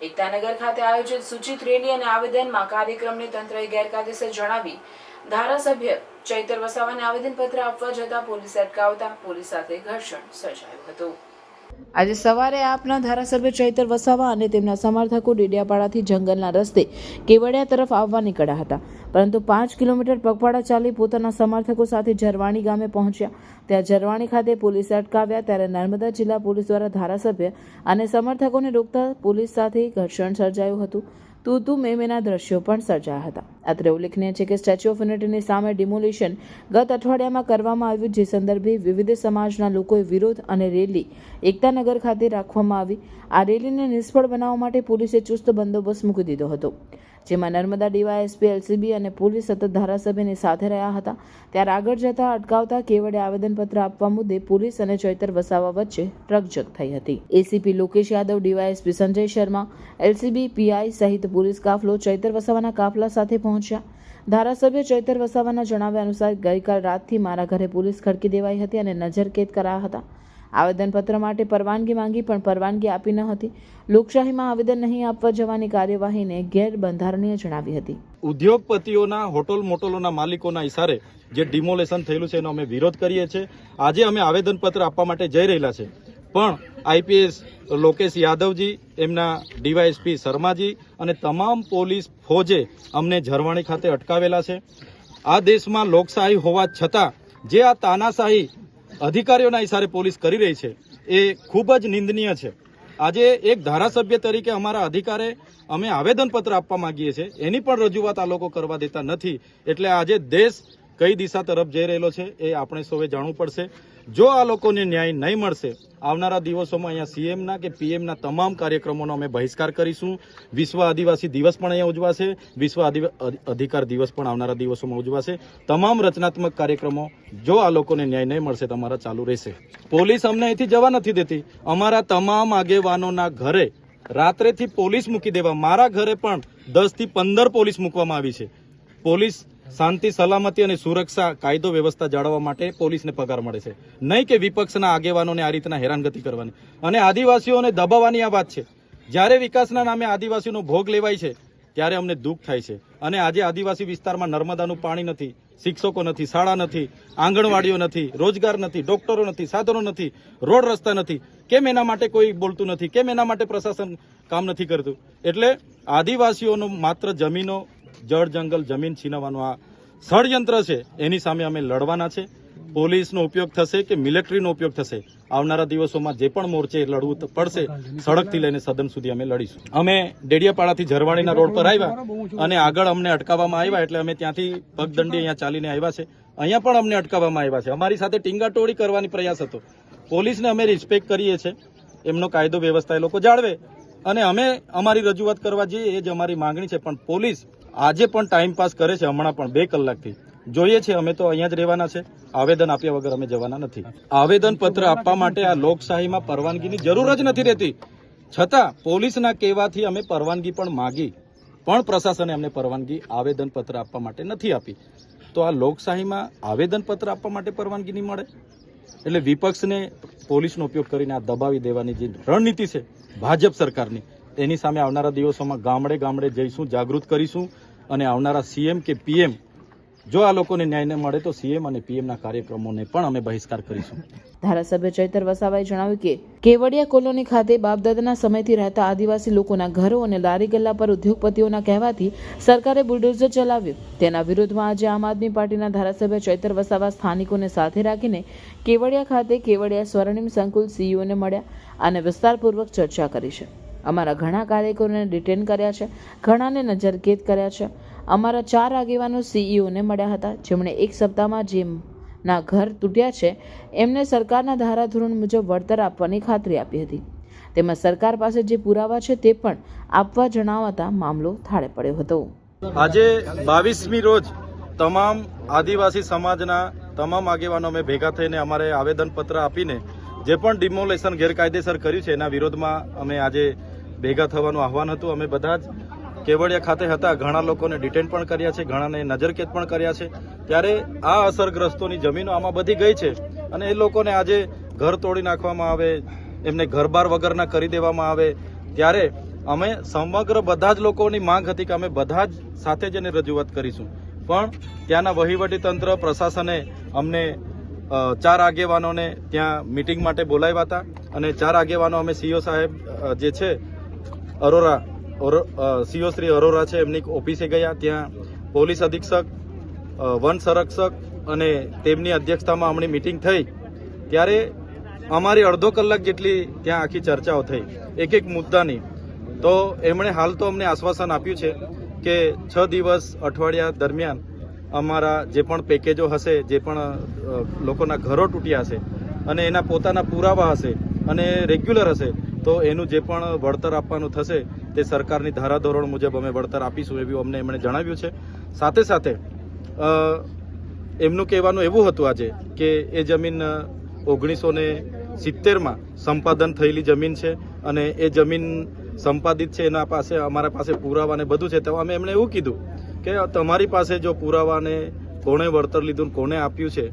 એકતાનગર ખાતે આયોજિત સૂચિત રેલી અને આવેદનમાં કાર્યક્રમને તંત્રએ ગેરકાયદેસર જણાવી ધારાસભ્ય ચૈતર વસાવાને આવેદનપત્ર આપવા જતા પોલીસે અટકાવતા પોલીસ સાથે ઘર્ષણ સર્જાયું હતું। આજે સવારે આપના ધારાસભ્ય ચૈતર વસાવા અને તેમના સમર્થકો ડેડિયાપાડાથી જંગલના રસ્તે કેવડિયા તરફ આવવા નીકળ્યા હતા, પરંતુ 5 કિલોમીટર પગપાળા ચાલી પોતાના સમર્થકો સાથે ઝરવાણી ગામે પહોંચ્યા। ત્યાં ઝરવાણી ખાતે પોલીસે અટકાવ્યા, ત્યારે નર્મદા જિલ્લા પોલીસ દ્વારા ધારાસભ્ય અને સમર્થકોને રોકતા પોલીસ સાથે ઘર્ષણ સર્જાયું હતું। તું મેના દ્રશ્યો પણ સર્જાયા હતા। અત્રે ઉલ્લેખનીય છે કે સ્ટેચ્યુ ઓફ યુનિટીની સામે ડિમોલિશન ગત અઠવાડિયામાં કરવામાં આવ્યું, જે સંદર્ભે વિવિધ સમાજના લોકોએ વિરોધ અને રેલી એકતાનગર ખાતે રાખવામાં આવી। આ રેલીને નિષ્ફળ બનાવવા માટે પોલીસે ચુસ્ત બંદોબસ્ત મૂકી દીધો હતો, જેમાં નર્મદા ડીવાયએસપી, એલસીબી અને પોલીસ સતત ધારાસભ્યની સાથે રહ્યા હતા। ત્યારે આગળ જતા અટકાવતા કેવડિયા આવેદનપત્ર આપવા મુદ્દે પોલીસ અને ચૈતર વસાવા વચ્ચે રકઝક થઈ હતી। ACP Lokesh Yadav, DYSP Sanjay Sharma, LCB PI સહિત પોલીસ કાફલો ચૈતર વસાવાના કાફલા સાથે પહોંચ્યા। ધારાસભ્ય ચૈતર વસાવાના જણાવ્યા અનુસાર ગઈકાલ રાતથી મારા ઘરે પોલીસ ખડકી દેવાઈ હતી અને નજરકેદ કરાયા હતા। આવેદનપત્ર માટે પરવાનગી માંગી પણ પરવાનગી આપી ન હતી। લોકશાહીમાં આવેદન નહીં આપવા જવાની કાર્યવાહીને ગેરબંધારણીય જણાવી હતી। ઉદ્યોગપતિઓના હોટલ મોટલોના માલિકોના ઇશારે જે ડિમોલેશન થયેલું છે એનો અમે વિરોધ કરીએ છીએ। આજે અમે આવેદનપત્ર આપવા માટે જઈ રહેલા છે, પણ આઈપીએસ લોકેશ યાદવજી, એમના ડીવાયએસપી શર્માજી અને તમામ પોલીસ ફોજે અમને ઝરવાણી ખાતે અટકાવેલા છે। આ દેશમાં લોકશાહી હોવા છતાં જે આ તાનાશાહી અધિકારીઓના ઇશારે પોલીસ કરી રહી છે એ ખૂબ જ નિંદનીય છે। આજે એક ધારાસભ્ય તરીકે અમારા અધિકારે અમે આવેદનપત્ર આપવા માંગીએ છીએ, એની પણ રજૂઆત આ લોકો કરવા દેતા નથી। એટલે આજે દેશ કઈ દિશા તરફ જઈ રહેલો છે એ આપણે સૌએ જાણવું પડશે। જો આ લોકોને ન્યાય નહીં મળશે, આવનારા દિવસોમાં અહીંયા સીએમના કે પીએમના તમામ કાર્યક્રમોનો અમે બહિષ્કાર કરીશું। વિશ્વ આદિવાસી દિવસ પણ અહીંયા ઉજવાશે, વિશ્વ અધિકાર દિવસ પણ આવનારા દિવસોમાં ઉજવાશે। તમામ રચનાત્મક કાર્યક્રમો જો આ લોકોને ન્યાય નહીં મળશે તમારા ચાલુ રહેશે। પોલીસ અમને અહીંથી જવા નથી દેતી। અમારા તમામ આગેવાનોના ઘરે રાત્રેથી પોલીસ મૂકી દેવા, મારા ઘરે પણ 10 થી 15 પોલીસ મૂકવામાં આવી છે। પોલીસ શાંતિ, સલામતી અને સુરક્ષા, કાયદો વ્યવસ્થા જાળવવા માટે પોલીસને પગાર મળે છે, નહીં કે વિપક્ષના આગેવાનોને આ રીતના હેરાનગતિ કરવાની અને આદિવાસીઓને દબાવવાની આ વાત છે। જ્યારે વિકાસના નામે આદિવાસીનો ભોગ લેવાય છે ત્યારે અમને દુઃખ થાય છે। અને આજે આદિવાસી વિસ્તારમાં નર્મદાનું પાણી નથી, શિક્ષકો નથી, શાળા નથી, આંગણવાડીઓ નથી, રોજગાર નથી, ડોક્ટરો નથી, સાધનો નથી, રોડ રસ્તા નથી। કેમ એના માટે કોઈ બોલતું નથી? કેમ એના માટે પ્રશાસન કામ નથી કરતું? એટલે આદિવાસીઓનો માત્ર જમીનો, જળ જંગલ, જમીન છીનવવાનું આ ષડયંત્ર છે, એની સામે અમે લડવાના છે। પોલીસનો ઉપયોગ થશે કે મિલિટરીનો ઉપયોગ થશે, આવનારા દિવસોમાં જે પણ મોરચે લડવું પડશે, સડકથી લઈને સદન સુધી અમે લડીશું। અમે ડેડિયાપાડાથી ઝરવાણીના રોડ પર આવ્યા અને આગળ અમને અટકાવવામાં આવ્યા, એટલે અમે ત્યાંથી પગદંડી અહીંયા ચાલીને આવ્યા છે। અહીંયા પણ અમને અટકાવવામાં આવ્યા છે। અમારી સાથે ટીંગાટોળી કરવાની પ્રયાસ હતો। પોલીસને અમે રિસ્પેક્ટ કરીએ છીએ, એમનો કાયદો વ્યવસ્થા એ લોકો જાળવે અને અમે અમારી રજૂઆત કરવા જઈએ, એ જ અમારી માંગણી છે। પણ પોલીસ આજે પણ ટાઈમ પાસ કરે છે, હમણાં પણ 2 કલાકથી જોઈએ છે। અમે તો અહીંયા જ રહેવાના છે, આવેદન આપ્યા વગર અમે જવાના નથી। આવેદનપત્ર આપવા માટે આ લોકશાહીમાં પરવાનગીની જરૂર જ નથી રહેતી, છતાં પોલીસના કહેવાથી અમે પરવાનગી પણ માગી, પણ પ્રશાસને અમને પરવાનગી આવેદનપત્ર આપવા માટે નથી આપી। તો આ લોકશાહીમાં આવેદનપત્ર આપવા માટે પરવાનગી નહીં મળે, એટલે વિપક્ષને પોલીસનો ઉપયોગ કરીને આ દબાવી દેવાની જે રણનીતિ છે ભાજપ સરકારની, એની સામે આવનારા દિવસોમાં ગામડે ગામડે જઈશું, જાગૃત કરીશું અને આવનારા સીએમ કે પીએમ જો આ લોકોને ન્યાય ન મળે તો સીએમ અને પીએમના કાર્યક્રમોને પણ અમે બહિષ્કાર કરીશું। ધારાસભ્ય ચૈતર વસાવાએ જણાવ્યું કે કેવડિયા કોલોની ખાતે બાપદાદાના સમયથી રહેતા આદિવાસી લોકોના ઘરો અને લારી ગલ્લા પર ઉદ્યોગપતિઓના કહેવાથી સરકારે બુલડોઝર ચલાવ્યું। તેના વિરોધમાં આજે આમ આદમી પાર્ટીના ધારાસભ્ય ચૈતર વસાવા સ્થાનિકોને સાથે રાખીને કેવડિયા ખાતે કેવડિયા સ્વર્ણિમ સંકુલ સીઈઓને મળ્યા અને વિસ્તારપૂર્વક ચર્ચા કરી છે। અમારા ઘણા કાર્યકરોને ડિટેન કર્યા છે, ઘણાને નજરકેદ કર્યા છે। અમારા 4 આગેવાનો સીઈઓને મળ્યા હતા, જેમણે 1 સપ્તાહમાં જેમના ઘર તૂટ્યા છે એમને સરકારના ધારાધોરણ મુજબ વળતર આપવાની ખાતરી આપી હતી। તેમાં સરકાર પાસે જે પુરાવા છે તે પણ આપવા જણાવતા મામલો થાળે પડ્યો હતો। આજે 22મી રોજ તમામ આદિવાસી સમાજના તમામ આગેવાનો અમે ભેગા થઈને અમારે આવેદનપત્ર આપીને જે પણ ડિમોલેશન ગેરકાયદેસર કર્યું છે એના વિરોધમાં અમે આજે ભેગા થવાનું આહવાન હતું। અમે બધા જ કેવડિયા ખાતે હતા, ઘણા લોકોને ડિટેન પણ કર્યા છે, ઘણાને નજરકેદ પણ કર્યા છે। ત્યારે આ અસરગ્રસ્તોની જમીનો આમાં બધી ગઈ છે અને એ લોકોને આજે ઘર તોડી નાખવામાં આવે, એમને ઘરબાર વગરના કરી દેવામાં આવે, ત્યારે અમે સમગ્ર બધા જ લોકોની માંગ હતી કે અમે બધા જ સાથે જઈને રજૂઆત કરીશું, પણ ત્યાંના વહીવટી તંત્ર પ્રશાસને અમને 4 આગેવાનોને ત્યાં મિટિંગ માટે બોલાવ્યા હતા અને 4 આગેવાનો અમે સીઓ સાહેબ જે છે અરોરા સીઓ શ્રી અરોરા છે એમની ઓફિસે ગયા. ત્યાં પોલીસ અધિક્ષક, વન સંરક્ષક અને તેમની અધ્યક્ષતામાં હમણાં મિટિંગ થઈ ત્યારે અમારી અડધો કલાક જેટલી ત્યાં આખી ચર્ચાઓ થઈ એક મુદ્દાની. તો એમણે હાલ તો અમને આશ્વાસન આપ્યું છે કે 6 દિવસ અઠવાડિયા દરમિયાન અમારા જે પણ પેકેજો હશે, જે પણ લોકોના ઘરો તૂટ્યા હશે અને એના પોતાના પુરાવા હશે અને રેગ્યુલર હશે તો એનું જે પણ વળતર આપવાનું થશે તે સરકારની ધારાધોરણ મુજબ અમે વળતર આપીશું એવું અમને એમણે જણાવ્યું છે. સાથે સાથે એમનું કહેવાનું એવું હતું આજે કે એ જમીન 1970માં સંપાદન થયેલી જમીન છે અને એ જમીન સંપાદિત છે, એના પાસે અમારા પાસે પુરાવા ને બધું છે. તો અમે એમણે એવું કીધું કે તમારી પાસે જો પુરાવાને કોણે વળતર લીધું, કોણે આપ્યું છે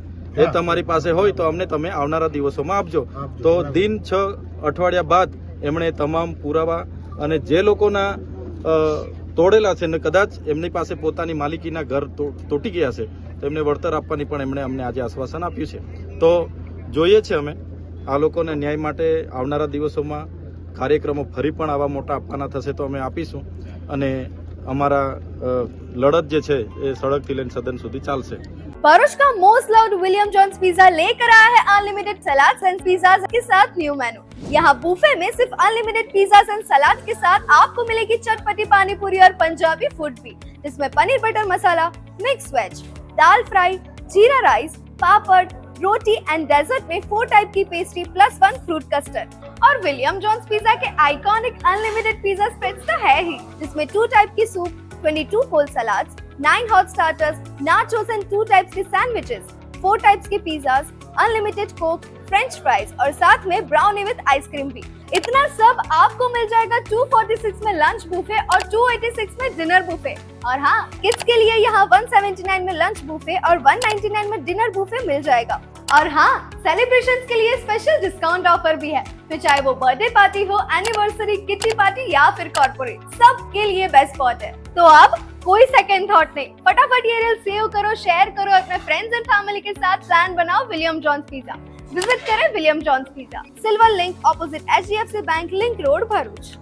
એ તમારી પાસે હોય તો અમને તમે આવનારા દિવસોમાં આપજો. તો દિન 6 અઠવાડિયા બાદ એમણે તમામ પુરાવા અને જે લોકોના તોડેલા છે ને કદાચ એમની પાસે પોતાની માલિકીના ઘર તૂટી ગયા છે તો એમને વળતર આપવાની પણ એમણે અમને આજે આશ્વાસન આપ્યું છે. તો જોઈએ છે અમે આ લોકોને ન્યાય માટે આવનારા દિવસોમાં કાર્યક્રમો ફરી પણ આવા મોટા આપવાના થશે તો અમે આપીશું અને અમારા લડત જે છે એ સડકથી લઈને સદન સુધી ચાલશે. भरूच का most loved William Johns pizza लेकर आया है अनलिमिटेड सलाद एंड पिज्जा के साथ न्यू मेनू. यहाँ बुफे में सिर्फ अनलिमिटेड पिज्जा एंड सलाद के साथ आपको मिलेगी चटपटी पानी पूरी और पंजाबी फूड भी, जिसमें paneer butter masala, mix veg, dal fry, jeera rice, papad, roti and dessert में 4 टाइप की पेस्ट्री प्लस 1 फ्रूट कस्टर्ड. और विलियम जॉन्स पिज्जा के आइकॉनिक अनलिमिटेड पिज्जा स्प्रेड्स तो है ही, जिसमें 2 टाइप की soup, 22 cold salads, 9 hot starters, nachos and 2 types के सैंडविचेस, 4 टाइप्स के pizzas, unlimited coke, French fries और साथ में ब्राउनी विद आइसक्रीम भी. इतना सब आपको मिल जाएगा 246 में लंच बुफे और 286 में डिनर बुफे. और हाँ, किड्स के लिए यहाँ 179 में लंच बुफे और 199 में डिनर बुफे मिल जाएगा. और हाँ, सेलिब्रेशंस के लिए स्पेशल डिस्काउंट ऑफर भी है, फिर चाहे वो बर्थडे पार्टी हो, एनिवर्सरी, किटी पार्टी या फिर कॉर्पोरेट, सब के लिए बेस्ट स्पॉट है. तो अब कोई सेकंड थॉट नहीं, फटाफट ये रील सेव करो, शेयर करो, अपने फ्रेंड्स एंड फैमिली के साथ प्लान बनाओ विलियम जॉन्स पिज्जा. विजिट करें William Johns pizza, silver link opposite HDFC bank link road, Bharuch.